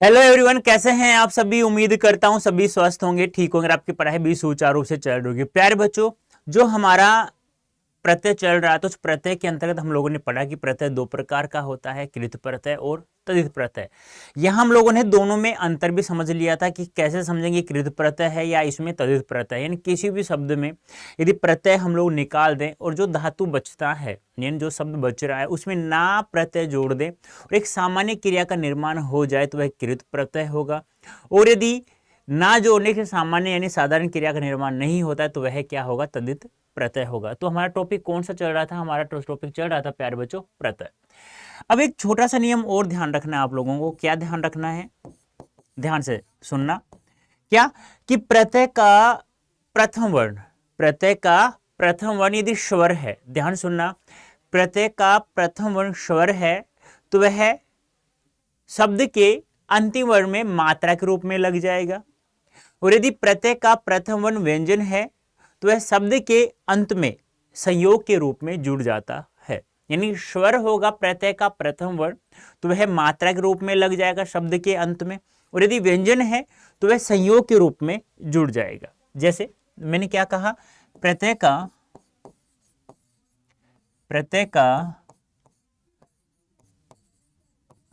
Hello everyone, कैसे हैं आप सभी। उम्मीद करता हूं सभी स्वस्थ होंगे, ठीक होंगे, आपकी पढ़ाई भी सुचारू रूप से चल रही होगी। प्यारे बच्चों, जो हमारा प्रत्यय चल रहा है तो उस प्रत्यय के अंतर्गत हम लोगों ने पढ़ा कि प्रत्यय दो प्रकार का होता है, कृत प्रत्यय और तदित प्रत्यय। यह हम लोगों ने दोनों में अंतर भी समझ लिया था कि कैसे समझेंगे कृत प्रत्यय है या इसमें तदित प्रत्यय, यानी किसी भी शब्द में यदि प्रत्यय हम लोग निकाल दें और जो धातु बचता है यानी जो शब्द बच रहा है उसमें ना प्रत्यय जोड़ दें और एक सामान्य क्रिया का निर्माण हो जाए तो वह कृत प्रत्यय होगा। और यदि ना जोड़ने से सामान्य यानी साधारण क्रिया का निर्माण नहीं होता है तो वह क्या होगा, तदित प्रत्यय होगा। तो हमारा टॉपिक कौन सा चल रहा था, हमारा टॉपिक चल रहा था प्यारे बच्चों प्रत्यय। अब एक छोटा सा नियम और ध्यान रखना है आप लोगों को। क्या ध्यान रखना है, ध्यान से सुनना। क्या कि प्रत्यय का प्रथम वर्ण, प्रत्यय का प्रथम वर्ण यदि स्वर है, ध्यान सुनना, प्रत्यय का प्रथम वर्ण स्वर है तो वह शब्द के अंतिम वर्ण में मात्रा के रूप में लग जाएगा। और यदि प्रत्यय का प्रथम वर्ण व्यंजन है तो वह शब्द के अंत में संयोग के रूप में जुड़ जाता है। यानी स्वर होगा प्रत्यय का प्रथम वर्ण तो वह मात्रा के रूप में लग जाएगा शब्द के अंत में, और यदि व्यंजन है तो वह संयोग के रूप में जुड़ जाएगा। जैसे मैंने क्या कहा, प्रत्यय का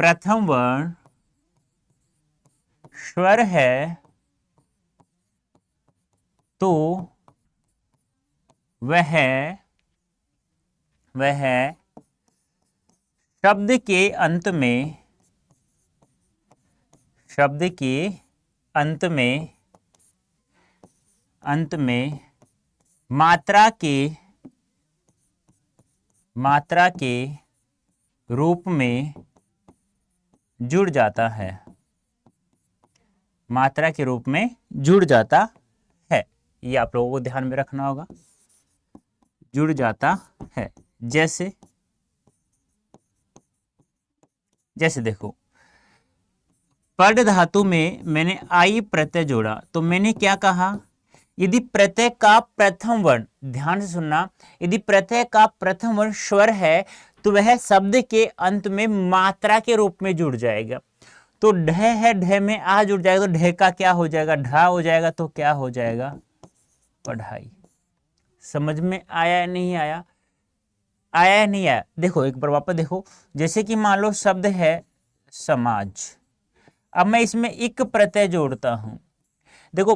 प्रथम वर्ण स्वर है तो वह शब्द के अंत में मात्रा के रूप में जुड़ जाता है, मात्रा के रूप में जुड़ जाता है। ये आप लोगों को ध्यान में रखना होगा, जुड़ जाता है। जैसे देखो, पद धातु में मैंने आई प्रत्यय जोड़ा तो मैंने क्या कहा, यदि प्रत्यय का प्रथम वर्ण, ध्यान से सुनना, यदि प्रत्यय का प्रथम वर्ण स्वर है तो वह शब्द के अंत में मात्रा के रूप में जुड़ जाएगा। तो ढ है, ढ में आ जुड़ जाएगा तो ढ का क्या हो जाएगा, ढा हो जाएगा। तो क्या हो जाएगा, पढ़ाई। समझ में आया या नहीं आया, आया या नहीं आया। देखो एक बार वापस देखो, जैसे कि मान लो शब्द है समाज, अब मैं इसमें एक प्रत्यय जोड़ता हूं। देखो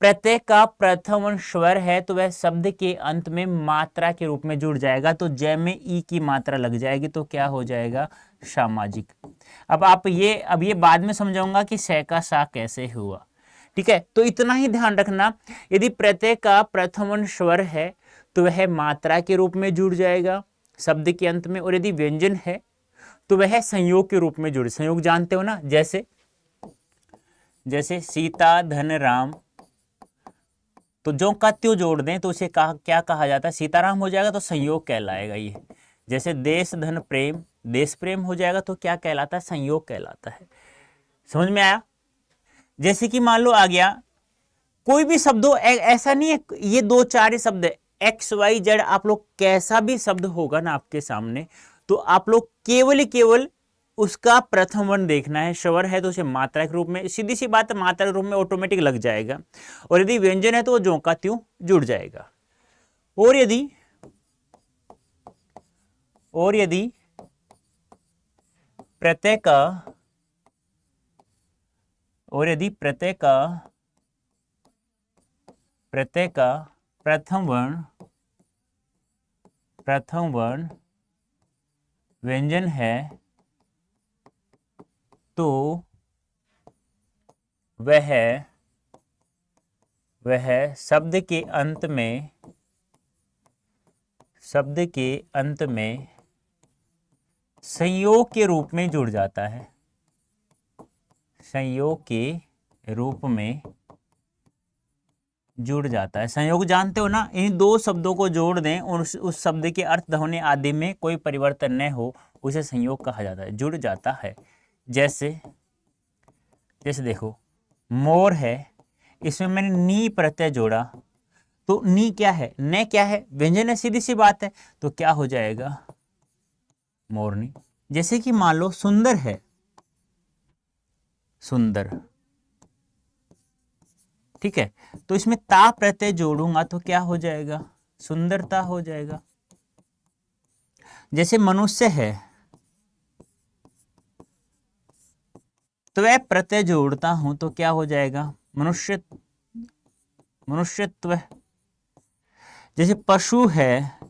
प्रत्यय का प्रथम वर्ण स्वर है तो वह शब्द के अंत में मात्रा के रूप में जुड़ जाएगा, तो जय में ई की मात्रा लग जाएगी तो क्या हो जाएगा, सामाजिक। अब ये बाद में समझाऊंगा कि स का सा कैसे हुआ, ठीक है। तो इतना ही ध्यान रखना, यदि प्रत्यय का प्रथम वर्ण स्वर है तो वह मात्रा के रूप में जुड़ जाएगा शब्द के अंत में, और यदि व्यंजन है तो वह संयोग के रूप में जुड़े। संयोग जानते हो ना, जैसे सीता धन राम, तो जो का त्यों जोड़ दें तो उसे क्या कहा जाता है, सीताराम हो जाएगा तो संयोग कहलाएगा ये। जैसे देश धन प्रेम, देश प्रेम हो जाएगा तो क्या कहलाता है, संयोग कहलाता है। समझ में आया। जैसे कि मान लो आ गया कोई भी शब्द हो, ऐसा नहीं है ये दो चार ही शब्द है, एक्स वाई जेड, आप लोग कैसा भी शब्द होगा ना आपके सामने तो आप लोग केवल उसका प्रथम वर्ण देखना है। स्वर है तो उसे मात्रा के रूप में, सीधी सी बात है, मात्रा के रूप में ऑटोमेटिक लग जाएगा, और यदि व्यंजन है तो वो ज्यों का त्यों जुड़ जाएगा। और यदि प्रत्यय का प्रथम वर्ण व्यंजन है तो वह शब्द के अंत में संयोग के रूप में जुड़ जाता है, संयोग के रूप में जुड़ जाता है। संयोग जानते हो ना, इन दो शब्दों को जोड़ दें और उस शब्द के अर्थ ध्वनि आदि में कोई परिवर्तन न हो उसे संयोग कहा जाता है, जुड़ जाता है। जैसे देखो मोर है, इसमें मैंने नी प्रत्यय जोड़ा तो नी क्या है, न क्या है, व्यंजन है, सीधी सी बात है, तो क्या हो जाएगा, मोरनी। जैसे कि मान लो सुंदर है, सुंदर। ठीक है, तो इसमें ता प्रत्यय जोड़ूंगा तो क्या हो जाएगा, सुंदरता हो जाएगा। जैसे मनुष्य है, तो वह प्रत्यय जोड़ता हूं तो क्या हो जाएगा, मनुष्य, मनुष्यत्व। जैसे पशु है,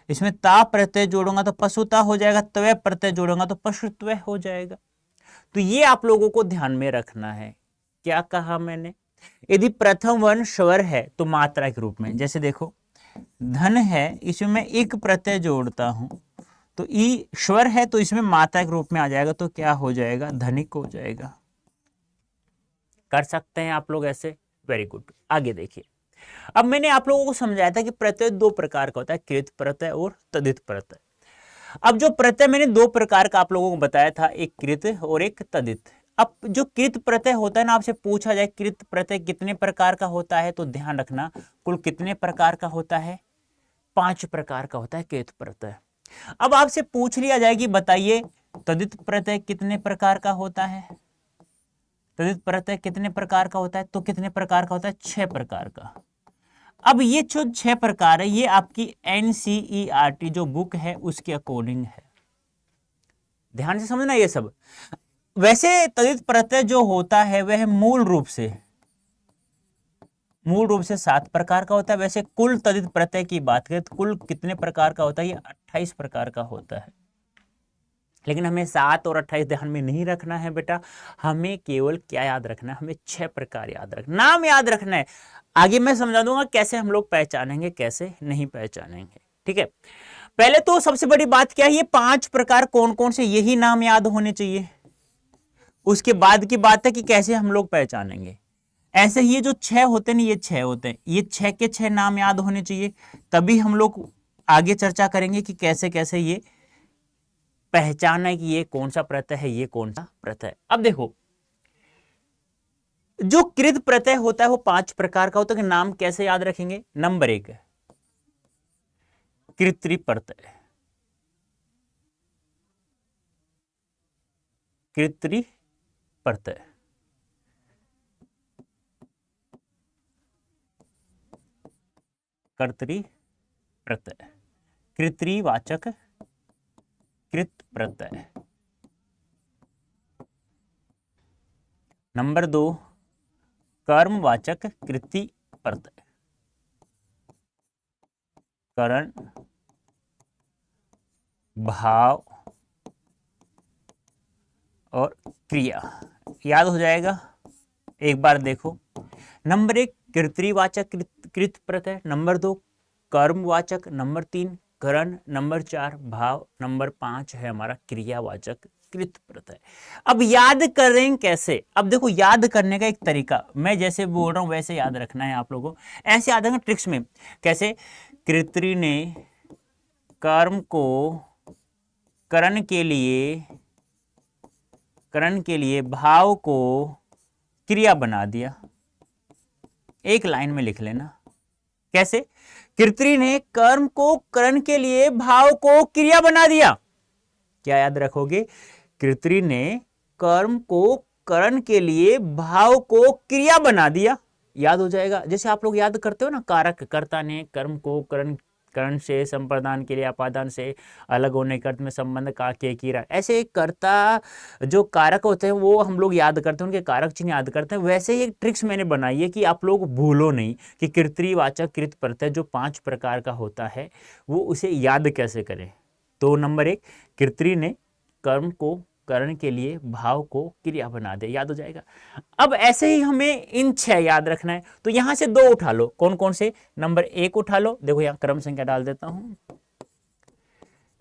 इसमें ता प्रत्यय जोड़ूंगा तो पशुता हो जाएगा, त्व प्रत्यय जोड़ूंगा तो पशुत्व हो जाएगा। तो ये आप लोगों को ध्यान में रखना है। क्या कहा मैंने, यदि प्रथम वर्ण स्वर है तो मात्रा के रूप में, जैसे देखो धन है, इसमें मैं एक प्रत्यय जोड़ता हूं तो ई स्वर है तो इसमें मात्रा के रूप में आ जाएगा, तो क्या हो जाएगा, धनिक हो जाएगा। कर सकते हैं आप लोग ऐसे, वेरी गुड। आगे देखिए, अब मैंने आप लोगों को समझाया था कि प्रत्यय दो प्रकार का होता है, कृत प्रत्यय और तदित प्रत्यय। अब जो प्रत्यय मैंने दो प्रकार का आप लोगों को बताया था, एक कृत और एक तदित। अब जो कृत प्रत्यय होता है ना, आपसे पूछा जाए कृत प्रत्यय कितने प्रकार का होता है, तो ध्यान रखना कुल कितने प्रकार का होता है, 5 प्रकार का होता है कृत प्रत्यय। अब आपसे पूछ लिया जाए कि बताइए तदित प्रत्यय कितने प्रकार का होता है, तदित प्रत्यय कितने प्रकार का होता है, तो कितने प्रकार का होता है, 6 प्रकार का। अब ये जो 6 प्रकार है, ये आपकी एनसीईआरटी जो बुक है उसके अकॉर्डिंग है, ध्यान से समझना ये सब। वैसे तदित प्रत्यय जो होता है वह मूल रूप से 7 प्रकार का होता है। वैसे कुल तदित प्रत्यय की बात करें तो कुल कितने प्रकार का होता है, ये 28 प्रकार का होता है। लेकिन हमें 7 और 28 ध्यान में नहीं रखना है बेटा, हमें केवल क्या याद रखना है, हमें 6 प्रकार याद रखना, नाम याद रखना है। आगे मैं समझा दूंगा कैसे हम लोग पहचानेंगे, कैसे नहीं पहचानेंगे। ठीक है, पहले तो सबसे बड़ी बात क्या है, ये 5 प्रकार कौन कौन से, यही नाम याद होने चाहिए। उसके बाद की बात है कि कैसे हम लोग पहचानेंगे। ऐसे ही ये जो 6 होते हैं, ये 6 होते हैं, ये 6 के 6 नाम याद होने चाहिए, तभी हम लोग आगे चर्चा करेंगे कि कैसे कैसे ये पहचाना है कि ये कौन सा प्रत्यय है, ये कौन सा प्रत्यय है। अब देखो, जो कृत प्रत्यय होता है वो 5 प्रकार का होता है, कि नाम कैसे याद रखेंगे। नंबर 1 कृत्रि प्रत्यय, कृत्रि प्रत्यय, कर्तरी प्रत्यय, कृत्रिवाचक कृत प्रत्यय। नंबर 2 कर्मवाचक कृति प्रत्यय, करण भाव और क्रिया, याद हो जाएगा। एक बार देखो, नंबर 1 कृत्रिवाचक कृत प्रत्यय, नंबर 2 कर्मवाचक, नंबर 3 करण, नंबर 4 भाव, नंबर 5 है हमारा क्रियावाचक कृत प्रत्यय। अब याद करें कैसे, अब देखो याद करने का एक तरीका, मैं जैसे बोल रहा हूं वैसे याद रखना है आप लोगों को। ऐसे याद रखना ट्रिक्स में, कैसे, कृत्रि ने कर्म को करण के लिए भाव को क्रिया बना दिया। एक लाइन में लिख लेना, कैसे, कृत्रि ने कर्म को करण के लिए भाव को क्रिया बना दिया। क्या याद रखोगे, कृत्रि ने कर्म को करण के लिए भाव को क्रिया बना दिया, याद हो जाएगा। जैसे आप लोग याद करते हो ना, कारक, कर्ता ने कर्म को करण से संप्रदान के लिए अपादान से अलग होने के अर्थ में संबंध का के किया, ऐसे कर्ता जो कारक होते हैं वो हम लोग याद करते हैं, उनके कारक चिन्ह याद करते हैं। वैसे ही एक ट्रिक्स मैंने बनाई है कि आप लोग भूलो नहीं कि कृत्रिवाचक कृत प्रत्यय जो 5 प्रकार का होता है वो उसे याद कैसे करें। तो नंबर 1 कृत्रि ने कर्म को करण के लिए भाव को क्रिया बना दे, याद हो जाएगा। अब ऐसे ही हमें इन 6 याद रखना है, तो यहां से 2 उठा लो, कौन कौन से, नंबर 1 उठा लो, देखो यहां क्रम संख्या डाल देता हूं,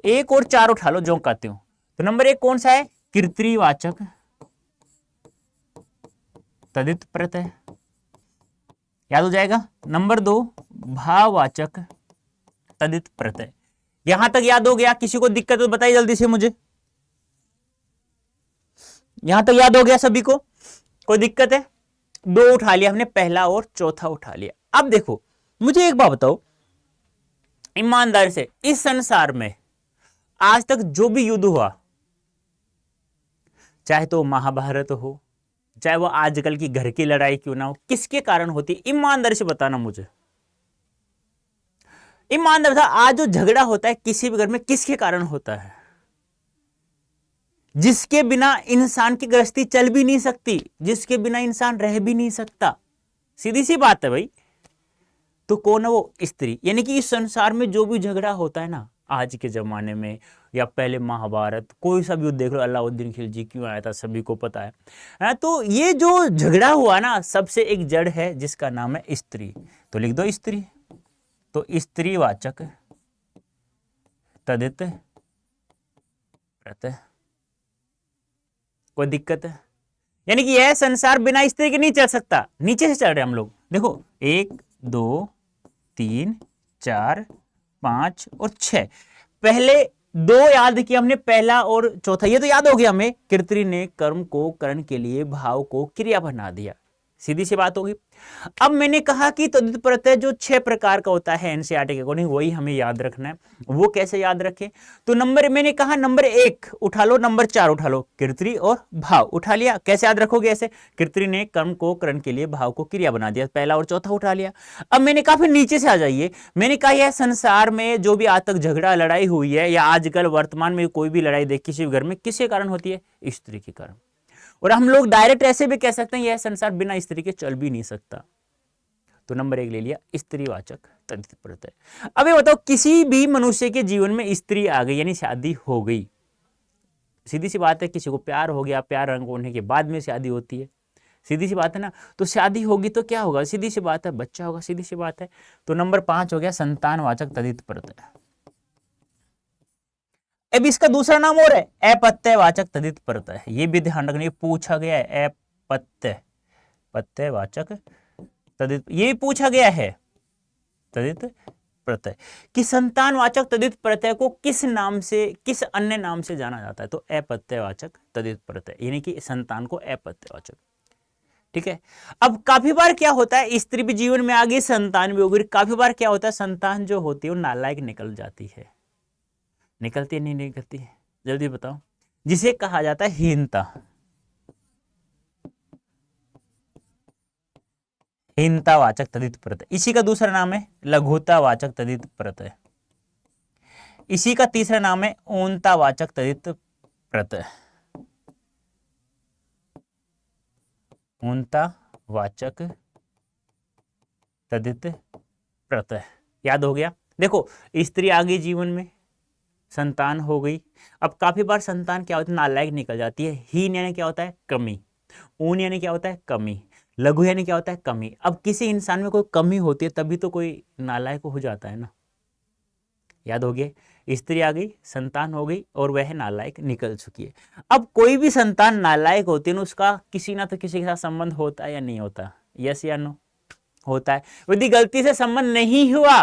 1 और 4 उठा लो जो कहते हो। तो नंबर 1 कौन सा है, कृत्रिवाचक तदित प्रत्यय, याद हो जाएगा। नंबर 2 भाववाचक तदित प्रत्यय, यहां तक याद हो गया। किसी को दिक्कत तो बताइए जल्दी से मुझे, यहां तक याद हो गया सभी को, कोई दिक्कत है। 2 उठा लिया हमने, पहला और चौथा उठा लिया। अब देखो मुझे एक बात बताओ ईमानदारी से, इस संसार में आज तक जो भी युद्ध हुआ, चाहे तो महाभारत हो, चाहे वो आजकल की घर की लड़ाई क्यों ना हो, किसके कारण होती है? ईमानदारी से बताना मुझे, ईमानदार था। आज जो झगड़ा होता है किसी भी घर में किसके कारण होता है? जिसके बिना इंसान की गृहस्थी चल भी नहीं सकती, जिसके बिना इंसान रह भी नहीं सकता, सीधी सी बात है भाई। तो कौन है वो? स्त्री। यानी कि इस संसार में जो भी झगड़ा होता है ना, आज के जमाने में या पहले महाभारत, कोई सा भी युद्ध देख लो, अलाउद्दीन खिलजी क्यों आया था सभी को पता है। तो ये जो झगड़ा हुआ ना, सबसे एक जड़ है जिसका नाम है स्त्री। तो लिख दो स्त्री। तो स्त्रीवाचक तदित प्रत्यय। कोई दिक्कत है? यानी कि यह संसार बिना स्त्री के नहीं चल सकता। नीचे से चल रहे हम लोग, देखो 1 2 3 4 5 और 6। पहले दो याद किया हमने, पहला और चौथा, ये तो याद हो गया हमें। कीर्ति ने कर्म को करण के लिए भाव को क्रिया बना दिया, सीधी सी बात होगी। अब मैंने कहा कि तद्धित प्रत्यय जो 6 प्रकार का होता है एनसीईआरटी के अकॉर्डिंग, वही हमें याद रखना है। वो कैसे याद रखें? तो नंबर मैंने कहा नंबर 1 उठा लो, नंबर 4 उठा लो, कीर्ति और भाव उठा लिया। कैसे याद रखोगे? ऐसे, कीर्ति ने कर्म को करण के लिए भाव को क्रिया बना दिया, पहला और चौथा उठा लिया। अब मैंने कहा फिर नीचे से आ जाइए। मैंने कहा यह संसार में जो भी आज तक झगड़ा लड़ाई हुई है, या आजकल वर्तमान में कोई भी लड़ाई देख किसी भी घर में, किसके कारण होती है? स्त्री के कारण। और हम लोग डायरेक्ट ऐसे भी कह सकते हैं यह संसार बिना स्त्री के चल भी नहीं सकता। तो नंबर 1 ले लिया, स्त्रीवाचक तद्धित प्रत्यय। अब ये बताओ, किसी भी मनुष्य के जीवन में स्त्री आ गई यानी शादी हो गई, सीधी सी बात है। किसी को प्यार हो गया, प्यार रंग होने के बाद में शादी होती है, सीधी सी बात है ना। तो शादी होगी तो क्या होगा? सीधी सी बात है, बच्चा होगा, सीधी सी बात है। तो नंबर 5 हो गया संतानवाचक तद्धित प्रत्यय। अब इसका दूसरा नाम और है अपत्यवाचक तद्धित प्रत्यय। ये भी ध्यान रखना, पूछा गया है पत्यवाचक तद्धित, ये पूछा गया है तद्धित प्रत्यय कि संतानवाचक तद्धित प्रत्यय को किस नाम से, किस अन्य नाम से जाना जाता है? तो अपत्यवाचक तद्धित प्रत्यय, यानी कि संतान को अपत्यवाचक। ठीक है। अब काफी बार क्या होता है, स्त्री भी जीवन में आ गई, संतान भी हो गई। काफी बार क्या होता है, संतान जो होती है वो नालायक निकल जाती है। निकलती है नहीं निकलती है? जल्दी बताओ। जिसे कहा जाता है हीनता, हीनतावाचक तद्धित प्रत्यय। इसी का दूसरा नाम है लघुतावाचक तद्धित प्रत्यय। इसी का तीसरा नाम है औनतावाचक तद्धित प्रत्यय। औनतावाचक तद्धित प्रत्यय याद हो गया। देखो, स्त्री आ गई जीवन में, संतान हो गई। अब काफी बार संतान क्या होती है, नालायक निकल जाती है। हीन यानी क्या होता है? कमी। ऊन यानी क्या होता है? कमी। लघु यानी क्या होता है? कमी। अब किसी इंसान में कोई कमी होती है तभी तो कोई नालायक हो जाता है ना। याद हो गया, स्त्री आ गई, संतान हो गई और वह नालायक निकल चुकी है। अब कोई भी संतान नालायक होती है ना, उसका किसी ना तो किसी के साथ संबंध होता है या नहीं होता? यस या नो? होता है। यदि गलती से संबंध नहीं हुआ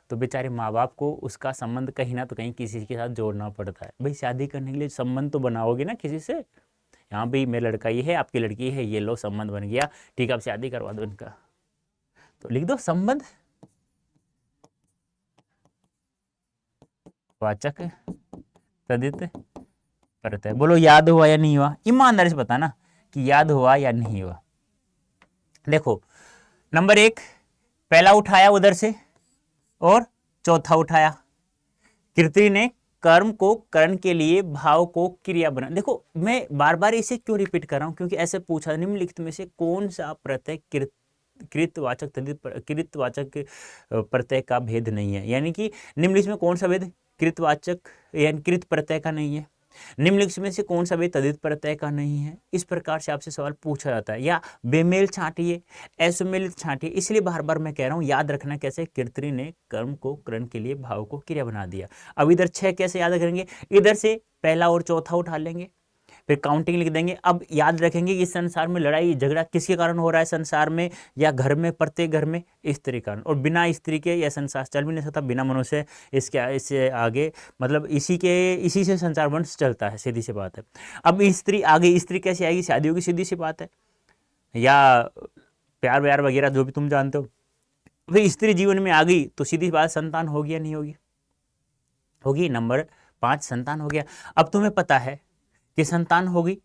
तो बेचारे माँ बाप को उसका संबंध कहीं ना तो कहीं किसी के साथ जोड़ना पड़ता है। भाई शादी करने के लिए संबंध तो बनाओगे ना किसी से। यहाँ भी मेरा लड़का ये है, आपकी लड़की है, ये लो संबंध बन गया, ठीक है, आप शादी करवा दो इनका। तो लिख दो संबंध वाचक तद्धित प्रत्यय। बोलो याद हुआ या नहीं हुआ? ईमानदारी से बताना कि याद हुआ या नहीं हुआ। देखो, नंबर 1 पहला उठाया उधर से और चौथा उठाया। कीर्ति ने कर्म को करण के लिए भाव को क्रिया बना। देखो, मैं बार बार इसे क्यों रिपीट कर रहा हूं, क्योंकि ऐसे पूछा निम्नलिखित में से कौन सा प्रत्यय कृतवाचक तद्धित कृतवाचक प्रत्यय का भेद नहीं है। यानी कि निम्नलिखित में कौन सा भेद कृतवाचक यानी कृत प्रत्यय का नहीं है, निम्नलिखित में से कौन सा भेद तद्धित प्रत्यय का नहीं है। इस प्रकार से आपसे सवाल पूछा जाता है। या बेमेल छांटिए, असुमेलित छांटिए। इसलिए बार बार मैं कह रहा हूं याद रखना कैसे, कीर्ति ने कर्म को करण के लिए भाव को क्रिया बना दिया। अब इधर 6 कैसे याद करेंगे? इधर से पहला और चौथा उठा लेंगे, फिर काउंटिंग लिख देंगे। अब याद रखेंगे कि इस संसार में लड़ाई झगड़ा किसके कारण हो रहा है संसार में, या घर में, प्रत्येक घर में स्त्री कारण। और बिना स्त्री के यह संसार चल भी नहीं सकता, बिना मनुष्य इससे आगे, मतलब इसी से संसार वंश चलता है, सीधी सी बात है। अब स्त्री आ गई, स्त्री कैसे आएगी? शादी होगी, सीधी सी बात है, या प्यार व्यार वगैरह जो भी तुम जानते हो। फिर स्त्री जीवन में आ गई तो सीधी बात संतान होगी या नहीं होगी? होगी। नंबर 5 संतान हो गया। अब तुम्हें पता है कि संतान होगी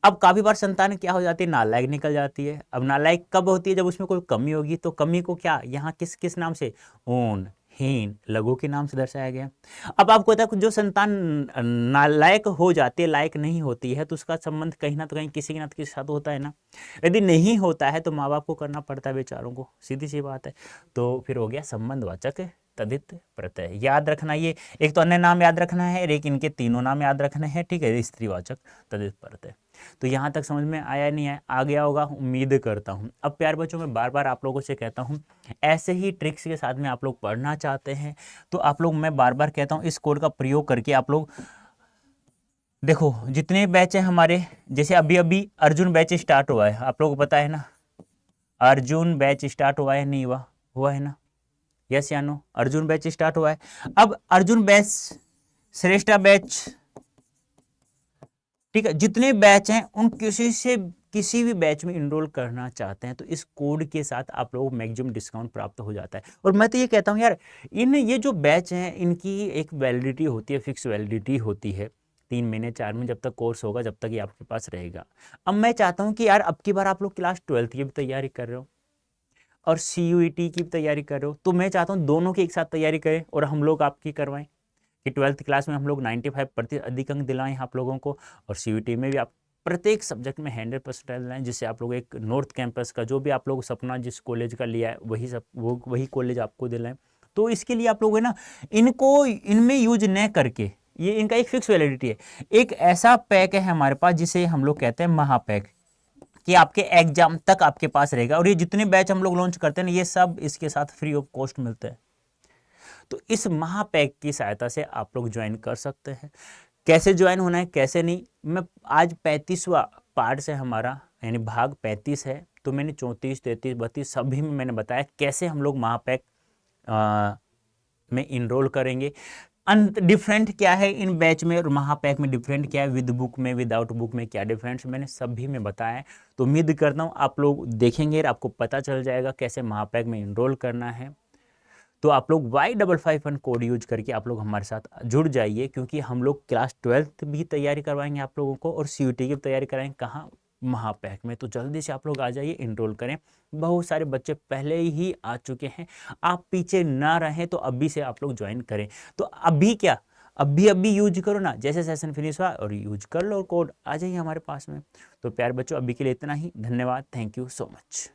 अब काफी बार संतान क्या हो जाती है, नालायक निकल जाती है। अब नालायक कब होती है, जब उसमें कोई कमी होगी। तो कमी को क्या यहाँ किस किस नाम से, ऊन, हीन, लघु के नाम से दर्शाया गया। अब आपको पता है जो संतान नालायक हो जाती है, लायक नहीं होती है, तो उसका संबंध कहीं ना तो कहीं किसी के साथ होता है ना। यदि नहीं होता है तो माँ बाप को करना पड़ता है बेचारों को, सीधी सी बात है। तो फिर हो गया संबंधवाचक तदित प्रत्यय। याद रखना, ये एक तो अन्य नाम याद रखना है, एक इनके तीनों नाम याद रखने हैं, ठीक है, स्त्रीवाचक तदित प्रत्यय। तो यहाँ तक समझ में आया नहीं है, आ गया होगा उम्मीद करता हूँ। अब प्यारे बच्चों, मैं बार बार आप लोगों से कहता हूँ, ऐसे ही ट्रिक्स के साथ में आप लोग पढ़ना चाहते हैं तो आप लोग, मैं बार बार कहता हूँ, इस कोड का प्रयोग करके आप लोग देखो, जितने बैच हैं हमारे, जैसे अभी अभी अर्जुन बैच स्टार्ट हुआ है, आप लोगों को पता है ना, अर्जुन बैच स्टार्ट हुआ है, नहीं हुआ, हुआ है ना, यस या नो, अर्जुन बैच स्टार्ट हुआ है। अब अर्जुन बैच, श्रेष्ठा बैच, ठीक है, जितने बैच हैं उन किसी भी बैच में इनरोल करना चाहते हैं तो इस कोड के साथ आप लोगों को मैक्सिमम डिस्काउंट प्राप्त हो जाता है। और मैं तो ये कहता हूँ यार, ये जो बैच हैं इनकी एक वैलिडिटी होती है, फिक्स वैलिडिटी होती है, 3 महीने 4 महीने, जब तक कोर्स होगा जब तक ये आपके पास रहेगा। अब मैं चाहता हूँ कि यार अब की बार आप लोग क्लास 12th की भी तैयारी कर रहे हो और CUET की भी तैयारी कर रहे हो, तो मैं चाहता हूँ दोनों की एक साथ तैयारी करें और हम लोग आपकी करवाएं कि 12th क्लास में हम लोग 95% अधिक अंक दिलाएं आप लोगों को, और CUET में भी आप प्रत्येक सब्जेक्ट में 100% दिलाएं, जिससे आप लोग एक नॉर्थ कैंपस का जो भी आप लोग सपना जिस कॉलेज का लिया है वही कॉलेज आपको दिलाएं। तो इसके लिए आप लोग है ना, इनको इनमें यूज न करके, ये इनका एक फिक्स वैलिडिटी है, एक ऐसा पैक है हमारे पास जिसे हम लोग कहते हैं महापैक, कि आपके एग्जाम तक आपके पास रहेगा। और ये जितने बैच हम लोग लॉन्च करते हैं ये सब इसके साथ फ्री ऑफ कॉस्ट मिलते हैं। तो इस महापैक की सहायता से आप लोग ज्वाइन कर सकते हैं। कैसे ज्वाइन होना है कैसे नहीं, मैं आज 35वां पार्ट से हमारा यानी भाग 35 है, तो मैंने 34 33 32 सभी में मैंने बताया कैसे हम लोग महापैक में इनरोल करेंगे, डिफरेंट क्या है इन बैच में और महापैक में डिफरेंट क्या है, विद बुक में विदाउट बुक में क्या डिफरेंस, मैंने सभी में बताया है। तो उम्मीद करता हूँ आप लोग देखेंगे और आपको पता चल जाएगा कैसे महापैक में इनरोल करना है। तो आप लोग Y551 कोड यूज करके आप लोग हमारे साथ जुड़ जाइए, क्योंकि हम लोग क्लास 12th भी तैयारी करवाएंगे आप लोगों को और CUET की भी तैयारी कराएंगे, कहाँ, महापैक में। तो जल्दी से आप लोग आ जाइए, इनरोल करें। बहुत सारे बच्चे पहले ही आ चुके हैं, आप पीछे ना रहें, तो अभी से आप लोग ज्वाइन करें। तो अभी क्या, अभी यूज करो ना, जैसे सेशन फिनिश हुआ और यूज कर लो, कोड आ जाइए हमारे पास में। तो प्यारे बच्चों, अभी के लिए इतना ही, धन्यवाद, थैंक यू सो मच।